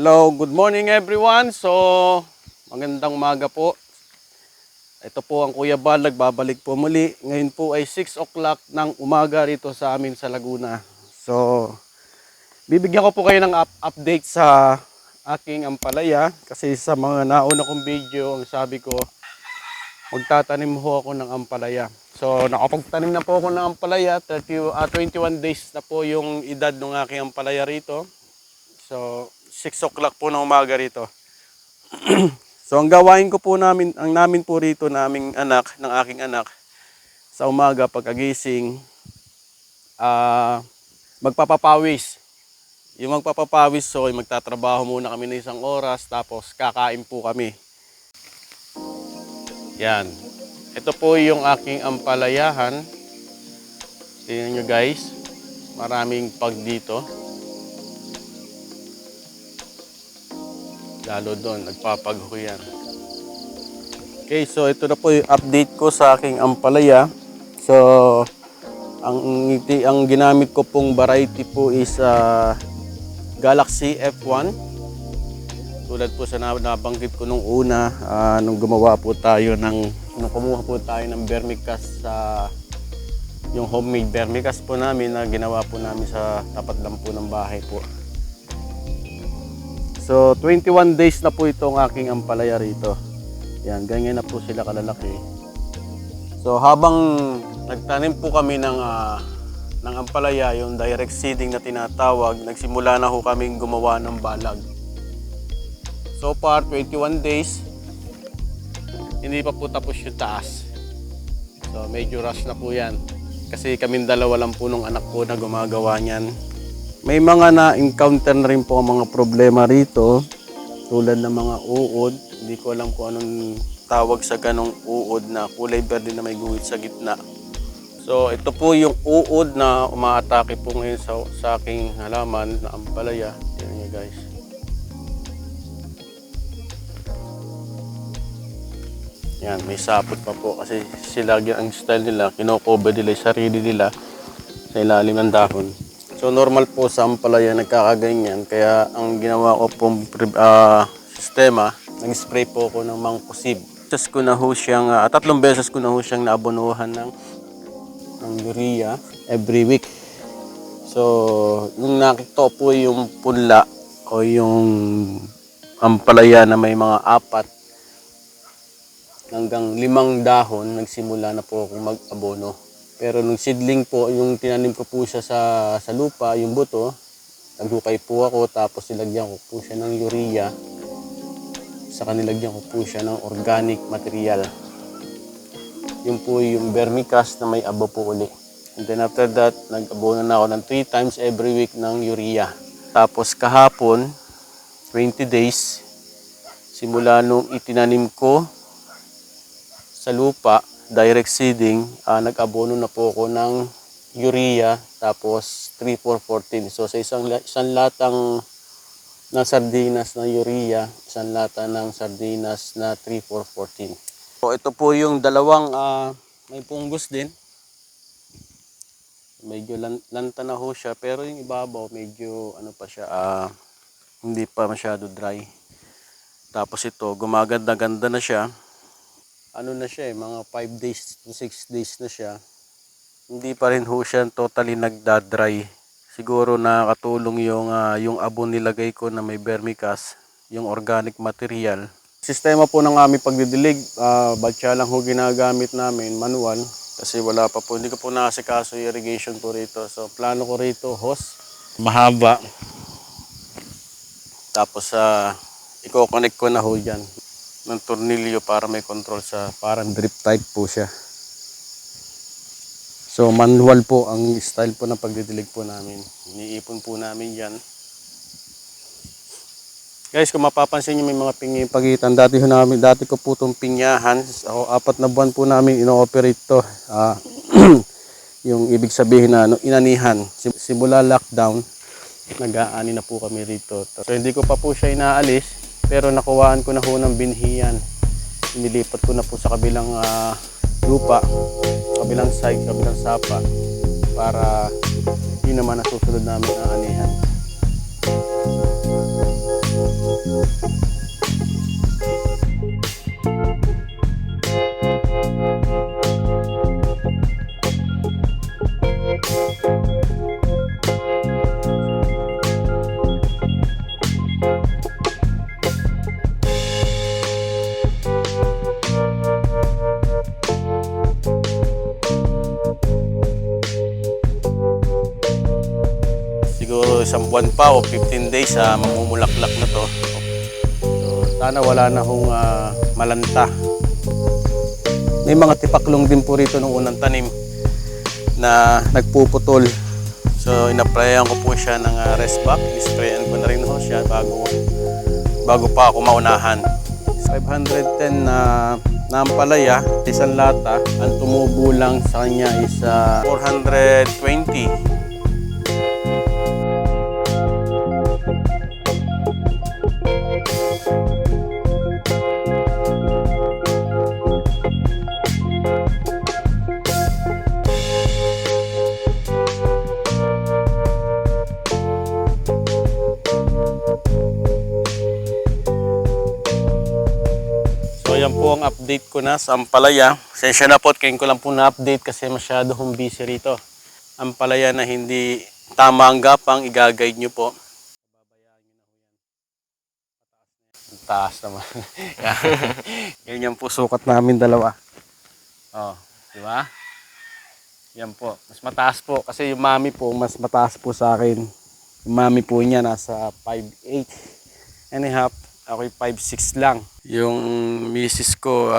Hello, good morning everyone. So, magandang umaga po. Ito po ang Kuya Bal, nagbabalik po muli. Ngayon po ay 6 o'clock ng umaga rito sa amin sa Laguna. So, bibigyan ko po kayo ng update sa aking ampalaya. Kasi sa mga nauna kong video, ang sabi ko, magtatanim ho ako ng ampalaya. So, nakapagtanim na po ako ng ampalaya. 21 days na po yung edad ng aking ampalaya rito. So, 6 o'clock po ng umaga rito. So, ang gawain ko po namin, ang namin po rito, ng aking anak, sa umaga pagkagising, magpapapawis. Yung magpapapawis, so magtatrabaho muna kami ng isang oras, tapos kakain po kami. Yan. Ito po yung aking ampalayahan. Tingnan nyo guys, maraming pag dito. Lalo doon, nagpapagho yan. Okay, so ito na po yung update ko sa aking ampalaya. So, ang ginamit ko pong variety po is Galaxy F1. Tulad po sa nabanggit ko nung una, nung kumuha po tayo ng vermicast sa yung homemade vermicast po namin na ginawa po namin sa tapat lang po ng bahay po. So, 21 days na po itong aking ampalaya rito. Yan, ganyan na po sila kalalaki. So, habang nagtanim po kami ng ampalaya, yung direct seeding na tinatawag, nagsimula na ho kaming gumawa ng balag. So far, 21 days, hindi pa po tapos yung taas. So, medyo rush na po yan. Kasi kaming dalawa lang po nung anak ko na gumagawa niyan. May mga na-encounter na rin po ang mga problema rito, tulad ng mga uod. Hindi ko alam kung anong tawag sa ganong uod na kulay berde na may guhit sa gitna. So ito po yung uod na umaatake po ngayon sa aking halaman na ampalaya. Tingnan nyo guys. Yan, may sapot pa po kasi sila ang style nila, kinocover nila yung sarili nila sa ilalim ng dahon. So normal po sa ampalaya nagkakaganyan, kaya ang ginawa ko pong sistema, nag-spray po ako ng mangkusib. Tatlong beses ko na ho siyang naabonohan ng urea every week. So yung nakita po yung punla o yung ampalaya na may mga 4 hanggang 5 dahon, nagsimula na po akong mag-abono. Pero nung seedling po, yung tinanim ko po siya sa lupa, yung buto, naghukay po ako, tapos nilagyan ko po siya ng urea. Saka nilagyan ko po siya ng organic material. Yung po yung vermicast na may abo po uli. And then after that, nag-abono na ako ng 3 times every week ng urea. Tapos kahapon, 20 days, simula nung itinanim ko sa lupa, direct seeding, nag-abono na po ako ng urea, tapos 3-4-14. So sa isang latang na sardinas na urea, isang lata ng sardinas na 3-4-14. So ito po yung dalawang may punggos din. Medyo lanta na ho siya, pero yung ibabaw medyo ano pa siya, hindi pa masyado dry. Tapos ito, gumaganda-ganda na siya. Ano na siya mga 5 days to 6 days na siya. Hindi pa rin ho siya totally nagda-dry. Siguro nakakatulong yung abon nilagay ko na may vermicast, yung organic material. Sistema po ng aming pagdidilig, batya lang ho ginagamit namin, manual. Kasi wala pa po, hindi ko po nakasikaso yung irrigation po rito. So plano ko rito, hose, mahaba. Tapos i-connect ko na ho dyan ng tornilyo para may control sa parang drip type po siya. So manual po ang style po ng pagdidilig po namin. Iniipon po namin yan. Guys, kung mapapansin nyo may mga pingi pagitan. Dati ko po itong pinyahan. So, 4 na buwan po namin ino-operate to. Yung ibig sabihin na inanihan. Simula lockdown, nag-aani na po kami rito. So hindi ko pa po siya inaalis. Pero nakuhaan ko na ho ng binhiyan. Inilipat ko na po sa kabilang lupa, kabilang side, kabilang sapa, para yun naman ang susunod namin aanihan. buwan pa o 15 days mamumulaklak na to. So, sana wala na hong malanta. May mga tipaklong din po rito nung unang tanim na nagpuputol. So inaprayan ko po siya ng restback. Isprayan ko na rin ho siya bago pa ako maunahan. 510 na ampalaya, isang lata. Ang tumubo lang sa kanya is 420. So yan po ang update ko na sa ampalaya. Sensya na po, kayo ko lang po na-update kasi masyado hong busy rito. Ampalaya na hindi tama ang gapang, i-guide nyo po. Taas naman. Ganyan po sukat namin dalawa. Oh, di ba? Yan po. Mas mataas po kasi yung mami po mas mataas po sa akin. Yung mami po niya nasa 5'8" and a half. Ako'y 5'6" lang. Yung misis ko,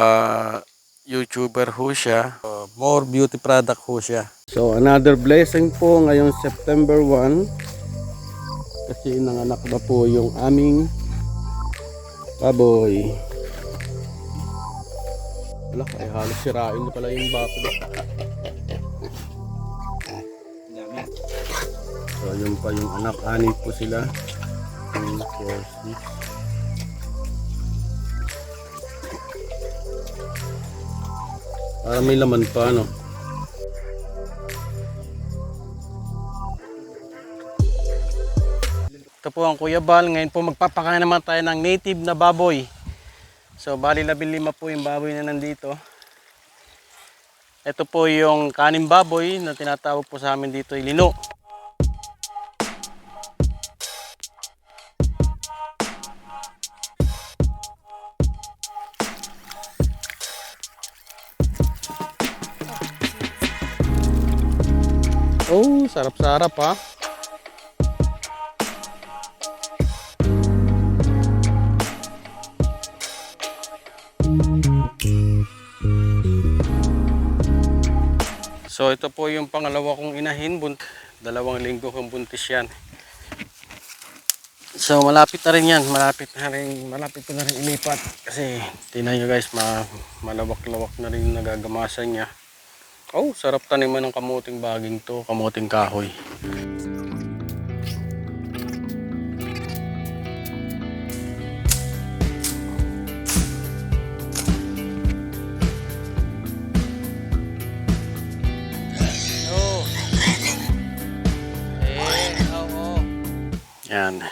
YouTuber ho siya. More beauty product ho siya. So, another blessing po ngayong September 1. Kasi nanganak na po yung aming baboy. Wala, ay halos sirain na pala yung baboy. So, yun pa yung anak. Anit po sila. 2, 4, 6. Para may laman pa, no? Ito po ang Kuya Bal. Ngayon po magpapakain naman tayo ng native na baboy. So, bali 15 po yung baboy na nandito. Ito po yung kaning baboy na tinatawag po sa amin dito, ilino. Oh, sarap-sarap ha. So ito po yung pangalawa kong inahin, 2 linggo kong buntis yan. So malapit na rin yan, malapit na rin ilipat kasi tingnan nyo guys, malawak-lawak na rin nagagamasan niya. Oh, sarap taniman ng kamuting baging to, kamuting kahoy. Yan,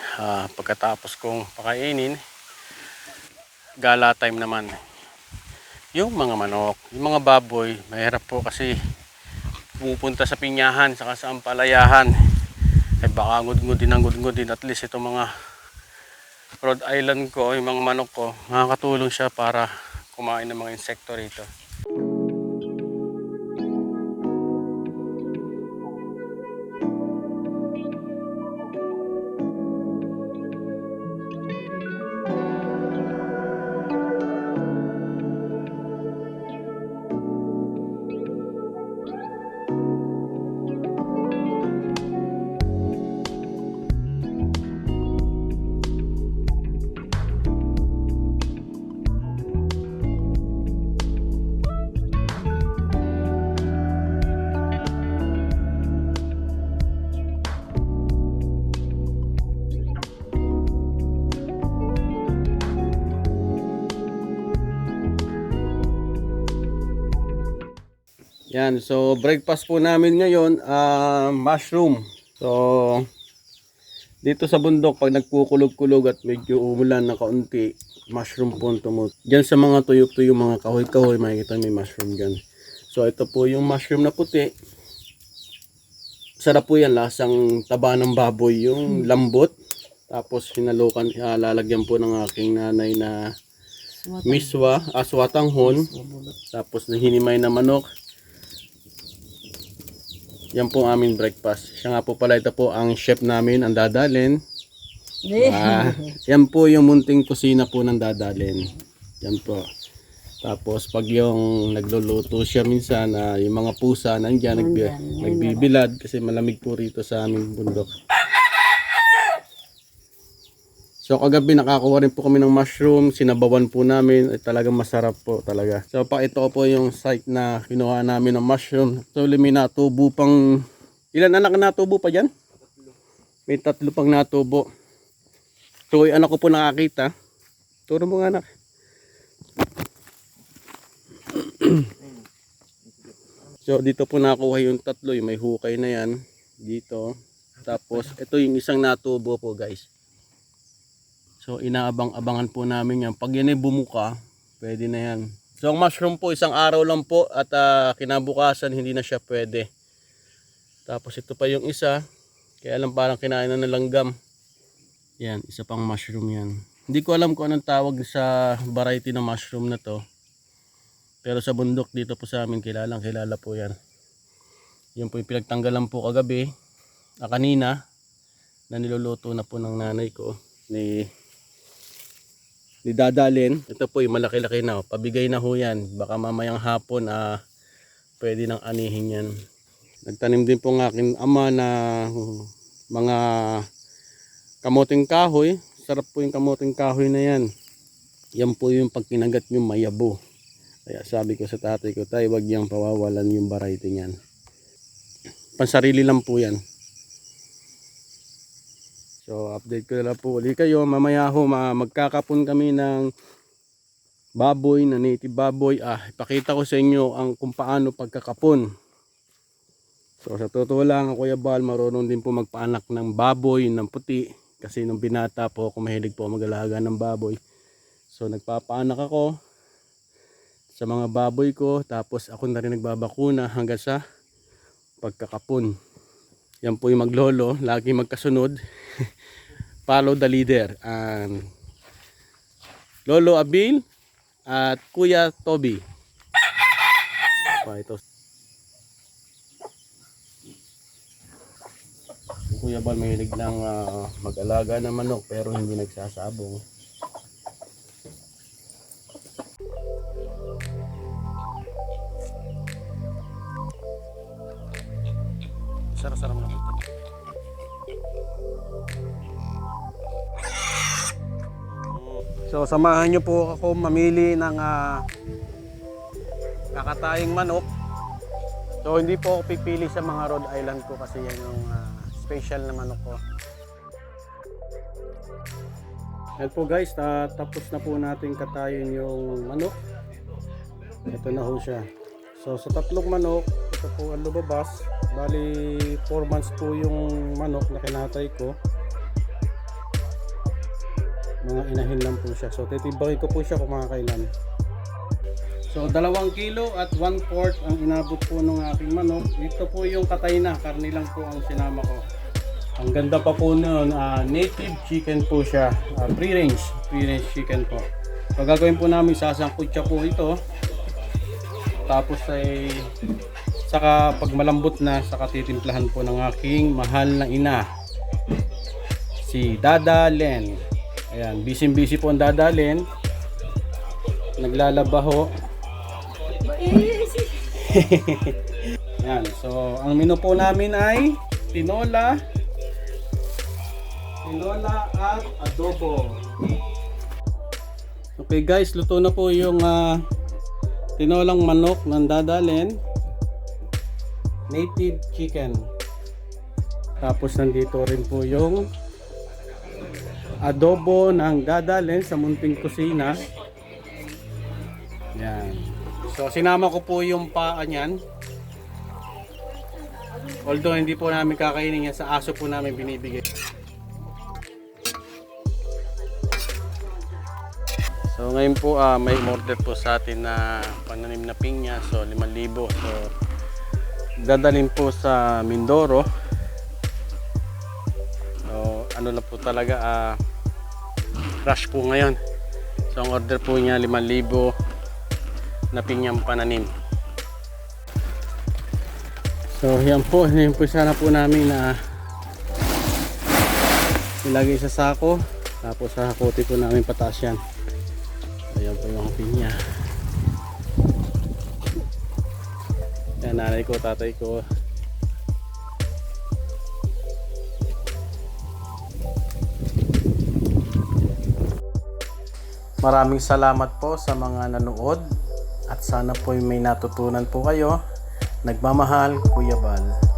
pagkatapos kong pakainin, gala time naman. Yung mga manok, yung mga baboy, mahirap po kasi pupunta sa pinyahan, saka sa ampalayahan. Ay baka ngud-ngudin, at least itong mga Rhode Island ko, yung mga manok ko, makakatulong siya para kumain ng mga insekto rito. Yan, so breakfast po namin ngayon, mushroom. So dito sa bundok pag nagkukulog-kulog at medyo umulan na kaunti, mushroom po tumut. Diyan sa mga tuyok-tuyok, mga kahoy-kahoy, makikita may mushroom diyan. So ito po yung mushroom na puti. Sarap po yan, lasang taba ng baboy, yung lambot. Tapos hinalukan, lalagyan po ng aking nanay na miswa, aswatanghon. Tapos na hinimay na manok. Yan po ang aming breakfast. Siya nga po pala, ito po ang chef namin, ang Dadalin. Yan po yung munting kusina po ng Dadalin. Yan po. Tapos pag yung nagluluto siya minsan, yung mga pusa nandiyan, nagbibilad kasi malamig po rito sa aming bundok. So kagabi nakakuha rin po kami ng mushroom, sinabawan po namin, ay talagang masarap po talaga. So ito po yung site na kinuha namin ng mushroom. So may natubo pang, ilan anak na natubo pa dyan? May 3 pang natubo. So yung anak ko po nakakita. Turo mo nga anak. So dito po nakuha yung 3, yung may hukay na yan dito. Tapos ito yung isang natubo po guys. So inaabang-abangan po namin yan. Pag yan ay bumuka, pwede na yan. So ang mushroom po, isang araw lang po at kinabukasan hindi na siya pwede. Tapos ito pa yung isa, kaya lang parang kinain na ng langgam. Yan, isa pang mushroom yan. Hindi ko alam kung anong tawag sa variety ng mushroom na to. Pero sa bundok dito po sa amin, kilala po yan. Yan po yung pinagtanggalan po kagabi, kanina, na niluluto na po ng nanay ko, ni Dadalin. Ito po yung malaki-laki na, pabigay na ho yan. Baka mamayang hapon pwede nang anihin yan. Nagtanim din po ng aking ama na mga kamuting kahoy. Sarap po yung kamuting kahoy na yan. Yan po yung pag kinagat yung mayabo. Kaya sabi ko sa tatay ko, tay, wag niyang pawawalan yung variety niyan. Pansarili lang po yan. So update ko na lang po ulit kayo. Mamaya ho magkakapon kami ng baboy, na native baboy. Ipakita ko sa inyo kung paano pagkakapon. So sa totoo lang, Kuya Bal, marunong din po magpaanak ng baboy ng puti. Kasi nung binata po ako, mahilig po mag-alaga ng baboy. So nagpapaanak ako sa mga baboy ko. Tapos ako na rin nagbabakuna hanggang sa pagkakapon. Yan po yung maglolo, lagi magkasunod. Follow the leader. Lolo Abil at Kuya Toby. Ito. Kuya Bal mahilig lang mag-alaga ng manok pero hindi nagsasabong. Sarap-sarap na ito. So samahan nyo po ako mamili ng kakataying manok. So hindi po ako pipili sa mga Rhode Island ko kasi yan yung special na manok ko. Yan po guys, tapos na po natin katayin yung manok. Ito na ho siya. So sa 3 manok, ito po ang lumabas. Bali 4 months po yung manok na kinatay ko. Mga inahin lang po siya. So titimbangin ko po siya kung makakailan. So 2 kilo at 1/4 ang inabot po ng aking manok. Ito po yung katay na, karne lang po ang sinama ko. Ang ganda pa po nun, native chicken po siya. Free-range chicken po. So gagawin po namin, sasangkot siya po ito. Tapos ay saka pag malambot na, saka titimplahan po ng aking mahal na ina, si Dadalin. Ayan, busy po ang Dadalin. Naglalaba ho. Ayan, so ang menu po namin ay tinola at adobo. Okay guys, luto na po yung tinolang manok ng Dadalin, native chicken. Tapos nandito rin po yung adobo ng Dadalin sa munting kusina. Yan. So sinama ko po yung paa niyan. Although hindi po namin kakainin yan, sa aso po namin binibigay. So ngayon po may order po sa atin na pananim na pinya. So 5,000. So dadalhin po sa Mindoro. So ano na po talaga, rush po ngayon. So ang order po niya 5,000 na pinyang pananim. So yan po, inimpusa na po namin na ilagay sa sako, tapos sa kote po namin pataas yan. Ayan po yung pinya. Yan, nanay ko, tatay ko. Maraming salamat po sa mga nanood at sana po may natutunan po kayo. Nagmamahal, Kuya Bal.